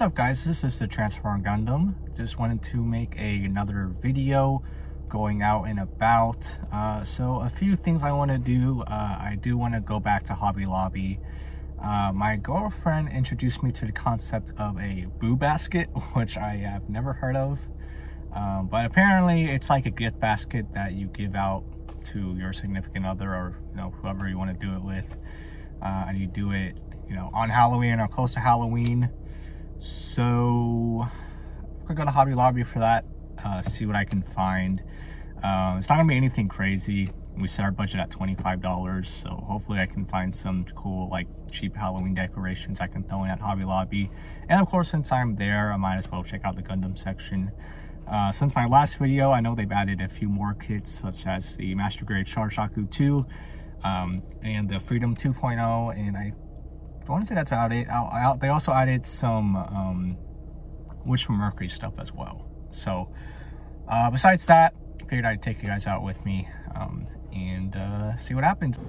What's up guys, this is the Transform Gundam. Just wanted to make another video going out and about. So a few things I want to do. I do want to go back to Hobby Lobby. My girlfriend introduced me to the concept of a boo basket, which I have never heard of. But apparently it's like a gift basket that you give out to your significant other, or whoever you want to do it with. And you do it on Halloween or close to Halloween. So I'm gonna go to Hobby Lobby for that, see what I can find. It's not gonna be anything crazy. We set our budget at $25, so hopefully I can find some cool, like, cheap Halloween decorations I can throw in at Hobby Lobby. And of course, since I'm there, I might as well check out the Gundam section. Since my last video, I know they've added a few more kits, such as the Master Grade Sharshaku 2 and the Freedom 2.0, and I want to say that's about it. They also added some Wish from Mercury stuff as well. So besides that, I figured I'd take you guys out with me and see what happens.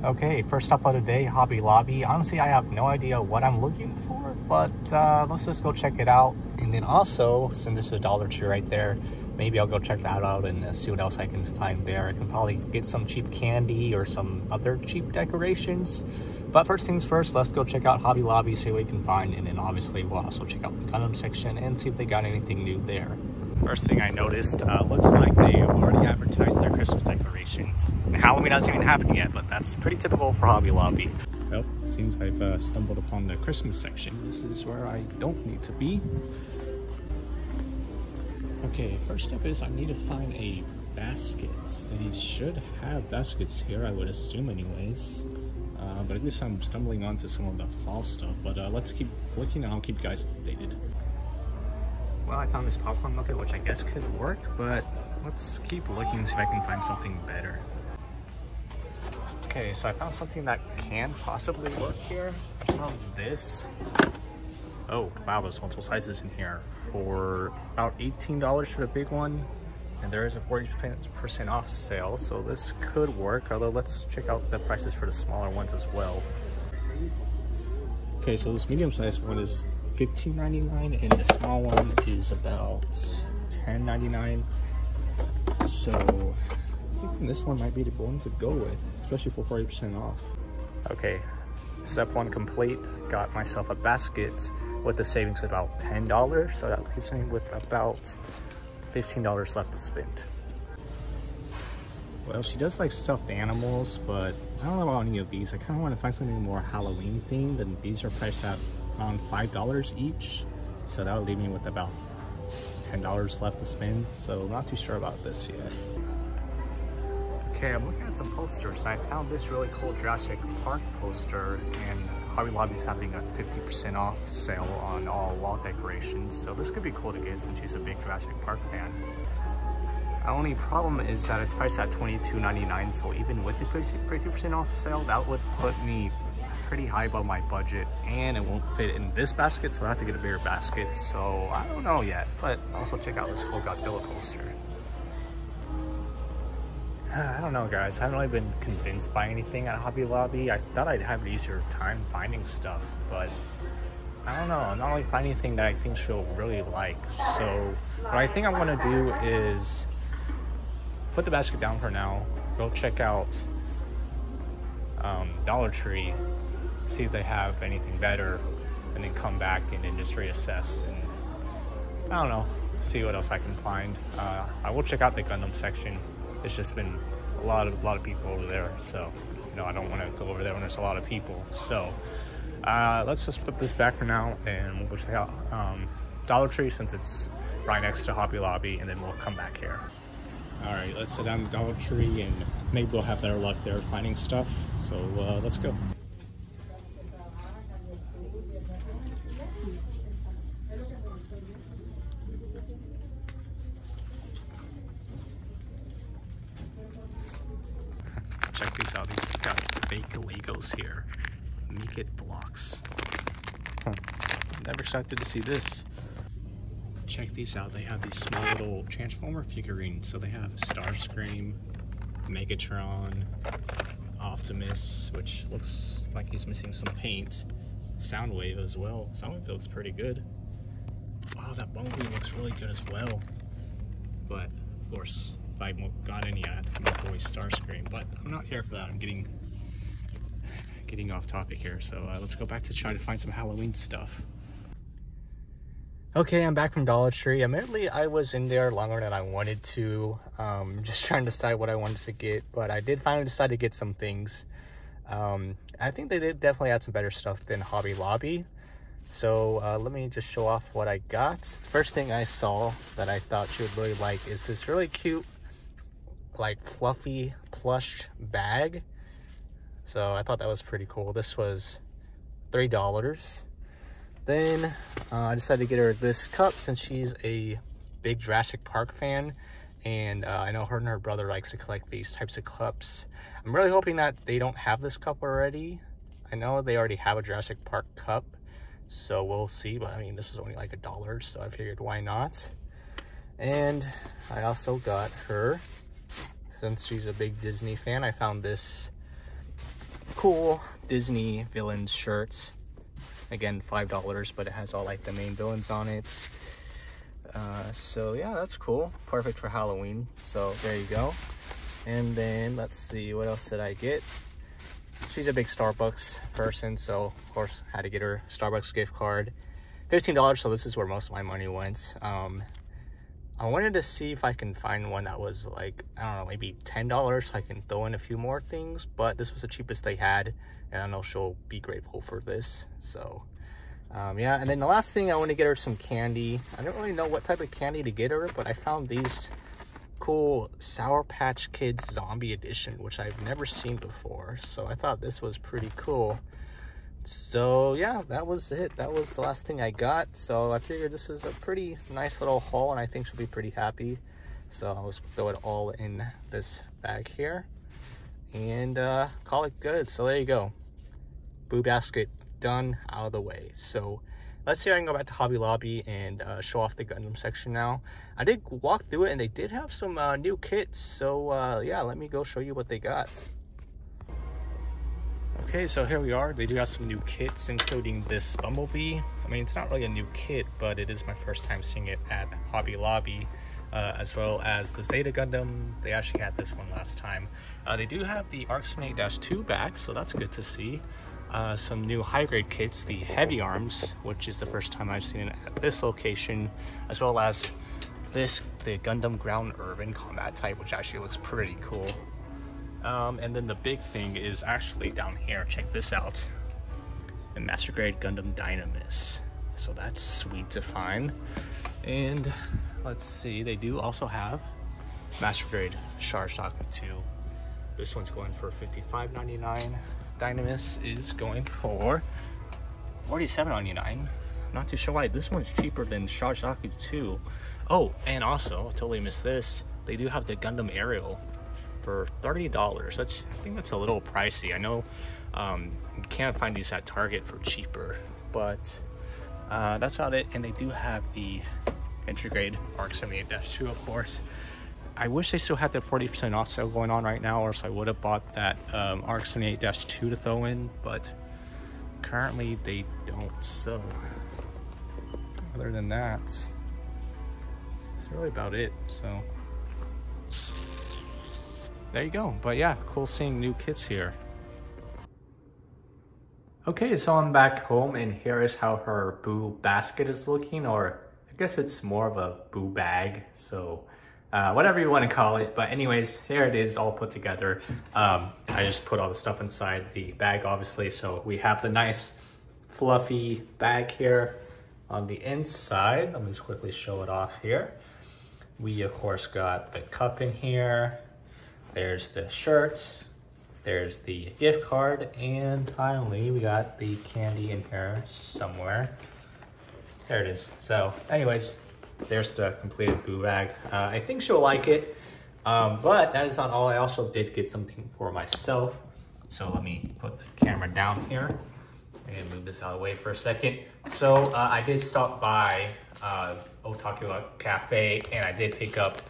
Okay, first up of the day, Hobby Lobby. Honestly, I have no idea what I'm looking for, but let's just go check it out. And then also, since there's a Dollar Tree right there, maybe I'll go check that out and see what else I can find there. I can probably get some cheap candy or some other cheap decorations. But first things first, let's go check out Hobby Lobby, see what we can find, and then obviously we'll also check out the Gundam section and see if they got anything new there. First thing I noticed, looks like they already advertised their Christmas decorations. And Halloween hasn't even happened yet, but that's pretty typical for Hobby Lobby. Well, it seems I've stumbled upon the Christmas section. This is where I don't need to be. Okay, first step is I need to find a basket. They should have baskets here, I would assume anyways. But at least I'm stumbling onto some of the fall stuff. But let's keep looking and I'll keep you guys updated. Well, I found this popcorn method, which I guess could work, but let's keep looking and see if I can find something better. Okay, so I found something that can possibly work here. I found this. Oh, wow, there's multiple sizes in here for about $18 for the big one. And there is a 40% off sale, so this could work, although let's check out the prices for the smaller ones as well. Okay, so this medium-sized one is $15.99 and the small one is about $10.99. So I think this one might be the one to go with, especially for 40% off. Okay, step one complete. Got myself a basket with the savings of about $10, so that leaves me with about $15 left to spend. Well, she does like stuffed animals, but I don't know about any of these. I kind of want to find something more Halloween themed, and these are priced at around $5 each, so that would leave me with about $10 left to spend, so not too sure about this yet. Okay, I'm looking at some posters, and I found this really cool Jurassic Park poster, and Hobby Lobby's having a 50% off sale on all wall decorations, so this could be cool to get since she's a big Jurassic Park fan. The only problem is that it's priced at $22.99, so even with the 50% off sale, that would put me pretty high above my budget, and it won't fit in this basket, so I have to get a bigger basket, so I don't know yet. But also check out this cool Godzilla poster. I don't know, guys. I haven't really been convinced by anything at Hobby Lobby. I thought I'd have an easier time finding stuff, but I don't know. I'm not really finding anything that I think she'll really like. So what I think I'm gonna do is put the basket down for now, go check out Dollar Tree, see if they have anything better, and then come back and then just reassess, and I don't know, see what else I can find. I will check out the Gundam section. It's just been a lot of people over there, so I don't want to go over there when there's a lot of people. So let's just put this back for now, and we'll check out Dollar Tree since it's right next to Hobby Lobby, and then we'll come back here. All right, let's head down to Dollar Tree, and maybe we'll have better luck there finding stuff. So let's go. Check these out. These got fake Legos here. Make it blocks. Never expected to see this. Check these out. They have these small little Transformer figurines. So they have Starscream, Megatron, Optimus, which looks like he's missing some paint, Soundwave as well. Soundwave looks pretty good. Wow, that Bumblebee looks really good as well. But of course, if I got any, I have to come up with Starscream. But I'm not here for that. I'm getting off topic here. So let's go back to try to find some Halloween stuff. Okay, I'm back from Dollar Tree. Admittedly, I was in there longer than I wanted to. Just trying to decide what I wanted to get, but I did finally decide to get some things. I think they did definitely add some better stuff than Hobby Lobby. So let me just show off what I got. First thing I saw that I thought you would really like is this really cute, like fluffy plush bag. So I thought that was pretty cool. This was $3. Then I decided to get her this cup since she's a big Jurassic Park fan, and I know her and her brother likes to collect these types of cups. I'm really hoping that they don't have this cup already. I know they already have a Jurassic Park cup, so we'll see, but I mean, this was only like $1, so I figured why not. And I also got her, since she's a big Disney fan, I found this cool Disney villains shirt. Again, $5, but it has all like the main villains on it. So yeah, that's cool. Perfect for Halloween. So there you go. And then let's see, what else did I get? She's a big Starbucks person, so of course had to get her Starbucks gift card. $15, so this is where most of my money went. I wanted to see if I can find one that was like, I don't know, maybe $10 so I can throw in a few more things, but this was the cheapest they had, and I know she'll be grateful for this. So yeah, and then the last thing, I want to get her some candy. I don't really know what type of candy to get her, but I found these cool Sour Patch Kids Zombie Edition, which I've never seen before, so I thought this was pretty cool. So yeah, that was it. That was the last thing I got. So I figured this was a pretty nice little haul, and I think she'll be pretty happy. So I'll just throw it all in this bag here and call it good. So there you go. Boo basket done, out of the way. So let's see if I can go back to Hobby Lobby and show off the Gundam section now. I did walk through it, and they did have some new kits. So yeah, let me go show you what they got. Okay, so here we are. They do have some new kits, including this Bumblebee. I mean, it's not really a new kit, but it is my first time seeing it at Hobby Lobby, as well as the Zeta Gundam. They actually had this one last time. They do have the ARC 78-2 back, so that's good to see. Some new high-grade kits, the Heavy Arms, which is the first time I've seen it at this location, as well as this, the Gundam Ground Urban Combat type, which actually looks pretty cool. And then the big thing is actually down here. Check this out. The Master Grade Gundam Dynamis. So that's sweet to find. And let's see, they do also have Master Grade Sharzaki 2. This one's going for $55.99. Dynamis is going for $47.99. Not too sure why. This one's cheaper than Sharzaki 2. Oh, and also, I totally missed this. They do have the Gundam Aerial for $30. I think that's a little pricey. I know you can't find these at Target for cheaper, but that's about it. And they do have the Intergrade ARC 78-2, of course. I wish they still had that 40% off sale going on right now, or else I would have bought that ARC 78-2 to throw in, but currently they don't. So other than that, that's really about it. So there you go. But yeah, cool seeing new kits here. Okay, so I'm back home, and here is how her Boo basket is looking, or I guess it's more of a Boo bag, so whatever you want to call it. But anyways, here it is all put together. I just put all the stuff inside the bag, obviously. So we have the nice fluffy bag here on the inside. Let me just quickly show it off here. We of course got the cup in here. There's the shirts, there's the gift card, and finally we got the candy in here somewhere. There it is. So anyways, there's the completed Boo bag. I think she'll like it, but that is not all. I also did get something for myself. So let me put the camera down here and move this out of the way for a second. So I did stop by Otaku Cafe, and I did pick up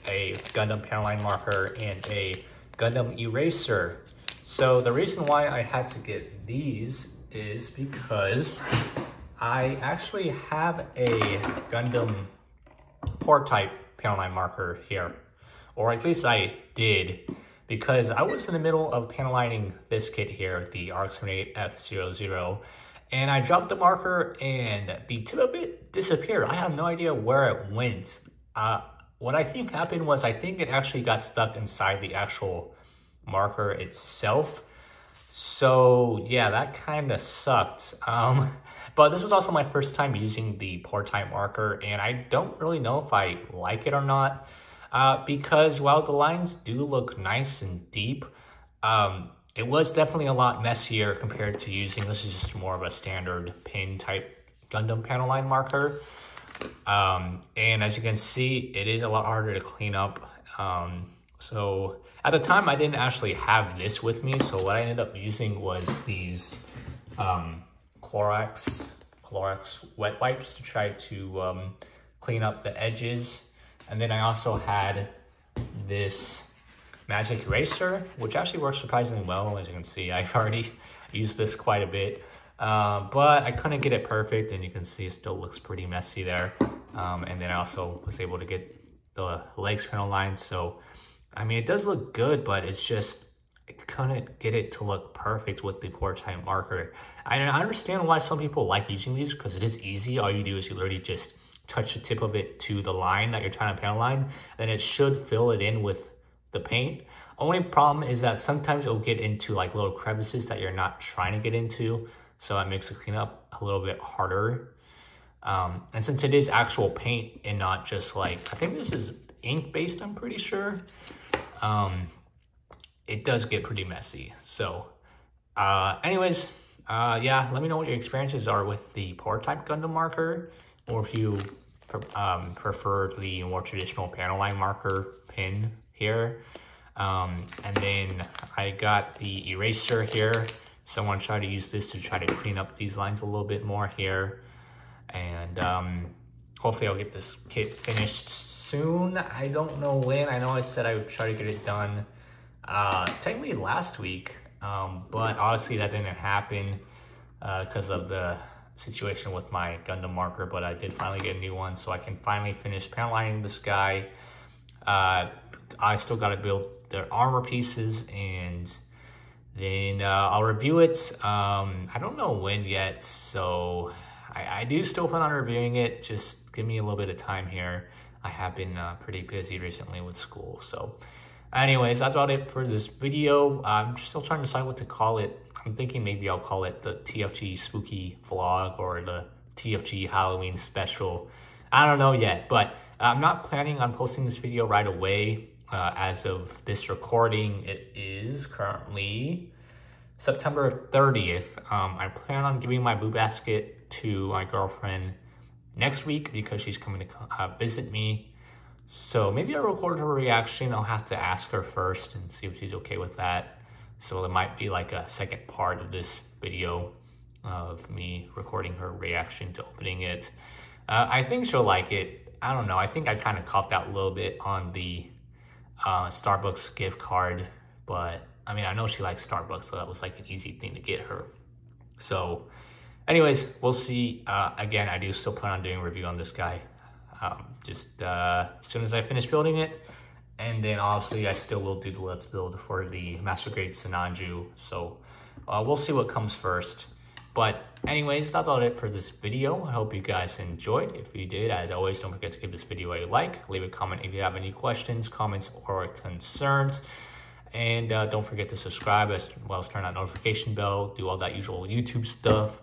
a Gundam panel line marker and a Gundam eraser. So the reason why I had to get these is because I actually have a Gundam port type panel line marker here, or at least I did, because I was in the middle of panel lining this kit here, the RX-78F00, and I dropped the marker and the tip of it disappeared. I have no idea where it went. What I think happened was I think it actually got stuck inside the actual marker itself. So yeah, that kind of sucked. But this was also my first time using the port type marker, and I don't really know if I like it or not, because while the lines do look nice and deep, it was definitely a lot messier compared to using, this is just more of a standard pin type Gundam panel line marker. And as you can see, it is a lot harder to clean up. So at the time I didn't actually have this with me. So what I ended up using was these, Clorox wet wipes to try to, clean up the edges. And then I also had this magic eraser, which actually works surprisingly well. As you can see, I've already used this quite a bit. But I couldn't get it perfect, and you can see it still looks pretty messy there. And then I also was able to get the legs panel line. So, I mean, it does look good, but it's just, I couldn't get it to look perfect with the port type marker. I understand why some people like using these, because it is easy. All you do is you literally just touch the tip of it to the line that you're trying to panel line, then it should fill it in with the paint. Only problem is that sometimes it'll get into like little crevices that you're not trying to get into. So that makes the cleanup a little bit harder. And since it is actual paint and not just like, I think this is ink based, I'm pretty sure. It does get pretty messy. So anyways, yeah, let me know what your experiences are with the port type Gundam marker, or if you prefer the more traditional panel line marker pin here. And then I got the eraser here. So I want to try to use this to try to clean up these lines a little bit more here. And hopefully I'll get this kit finished soon. I don't know when. I know I said I would try to get it done technically last week, but obviously that didn't happen because of the situation with my Gundam marker. But I did finally get a new one, so I can finally finish panel lining this guy. I still got to build their armor pieces, and then I'll review it. I don't know when yet, so I do still plan on reviewing it. Just give me a little bit of time here. I have been pretty busy recently with school. So anyways, that's about it for this video. I'm still trying to decide what to call it. I'm thinking maybe I'll call it the TFG Spooky Vlog or the TFG Halloween Special. I don't know yet, but I'm not planning on posting this video right away. As of this recording, it is currently September 30th. I plan on giving my boo basket to my girlfriend next week because she's coming to visit me. So maybe I'll record her reaction. I'll have to ask her first and see if she's okay with that. So it might be like a second part of this video of me recording her reaction to opening it. I think she'll like it. I don't know. I think I kind of copped out a little bit on the Starbucks gift card, but I mean, I know she likes Starbucks, so that was like an easy thing to get her. So anyways, we'll see. Again, I do still plan on doing a review on this guy. Just as soon as I finish building it. And then obviously I still will do the Let's Build for the Master Grade Sinanju. So we'll see what comes first. But anyways, that's all it for this video. I hope you guys enjoyed. If you did, as always, don't forget to give this video a like. Leave a comment if you have any questions, comments, or concerns. And don't forget to subscribe as well as turn on notification bell. Do all that usual YouTube stuff.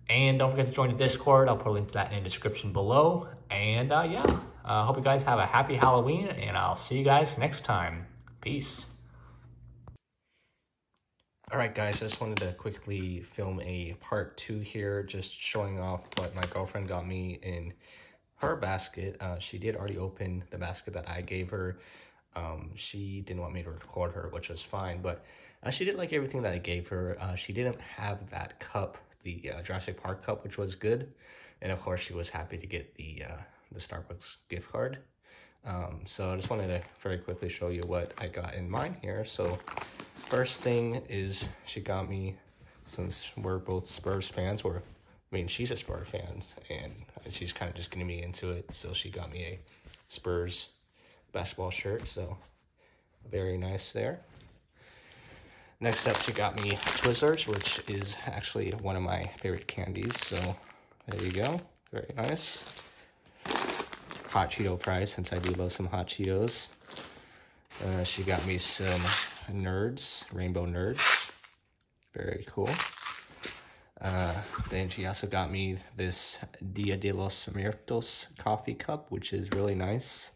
And don't forget to join the Discord. I'll put a link to that in the description below. And yeah, hope you guys have a happy Halloween, and I'll see you guys next time. Peace. All right, guys, I just wanted to quickly film a part 2 here, just showing off what my girlfriend got me in her basket. She did already open the basket that I gave her. She didn't want me to record her, which was fine, but she did like everything that I gave her. She didn't have that cup, the Jurassic Park cup, which was good. And of course, she was happy to get the Starbucks gift card. So I just wanted to very quickly show you what I got in mine here. So first thing is she got me since we're both Spurs fans. I mean, she's a Spurs fan, and she's kind of just getting me into it. So she got me a Spurs basketball shirt, so very nice there. Next up, she got me Twizzlers, which is actually one of my favorite candies. So there you go, very nice. Hot Cheeto fries, since I do love some hot Cheetos. She got me some Nerds, Rainbow Nerds, very cool. Then she also got me this Dia de los Muertos coffee cup, which is really nice.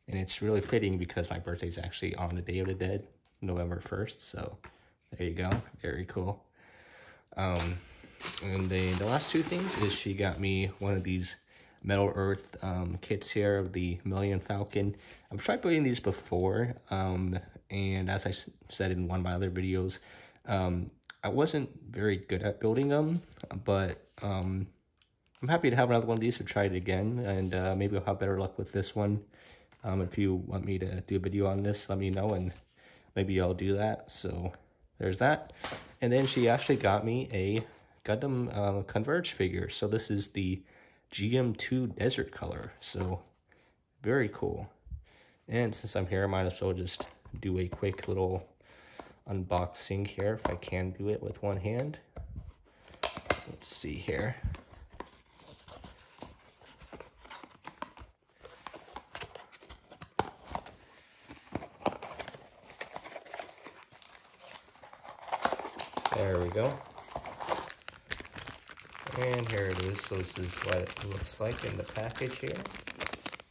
And it's really fitting because my birthday is actually on the Day of the Dead, November 1st. So there you go, very cool. And then the last two things is she got me one of these Metal Earth kits here of the Millennium Falcon. I've tried building these before, and as I said in one of my other videos, I wasn't very good at building them, but I'm happy to have another one of these to try it again, and maybe I'll have better luck with this one. If you want me to do a video on this, let me know, and maybe I'll do that. So there's that. And then she actually got me a Gundam Converge figure. So this is the GM2 Desert color, so very cool. And since I'm here, I might as well just do a quick little unboxing here, if I can do it with one hand. Let's see here. There we go. And here it is. So this is what it looks like in the package here.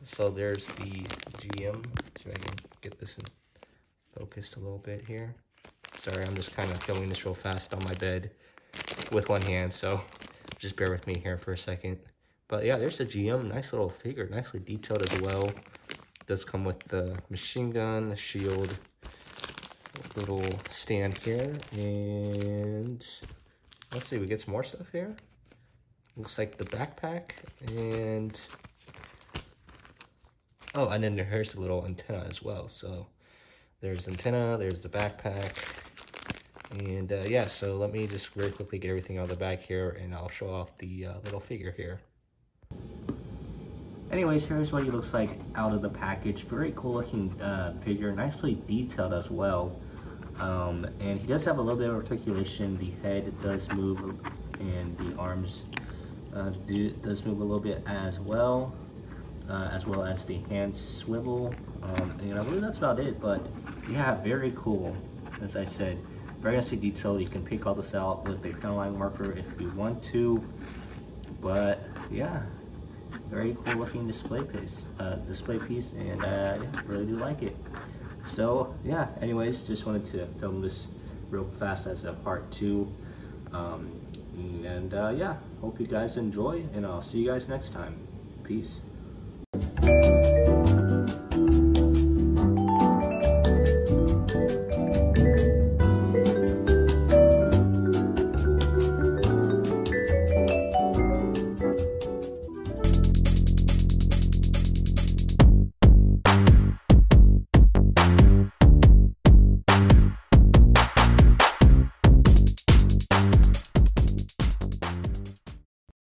So there's the GM. Let's see if I can get this in focused a little bit here. Sorry, I'm just kind of filming this real fast on my bed with one hand, so just bear with me here for a second. But yeah, there's the GM. Nice little figure, nicely detailed as well. It does come with the machine gun, the shield, little stand here, and let's see, we get some more stuff here. Looks like the backpack, and oh, and then here's the little antenna as well. So there's the antenna, there's the backpack, and yeah, so let me just very quickly get everything out of the bag here, and I'll show off the little figure here. Anyways, here's what he looks like out of the package. Very cool looking figure, nicely detailed as well. And he does have a little bit of articulation. The head does move, and the arms does move a little bit as well as the hands swivel. And I believe that's about it. But yeah, very cool. As I said, very nicely detailed. You can pick all this out with a pen line marker if you want to. But yeah, very cool looking display piece, and yeah, really do like it. So yeah, anyways, just wanted to film this real fast as a part 2. Yeah, hope you guys enjoy, and I'll see you guys next time. Peace.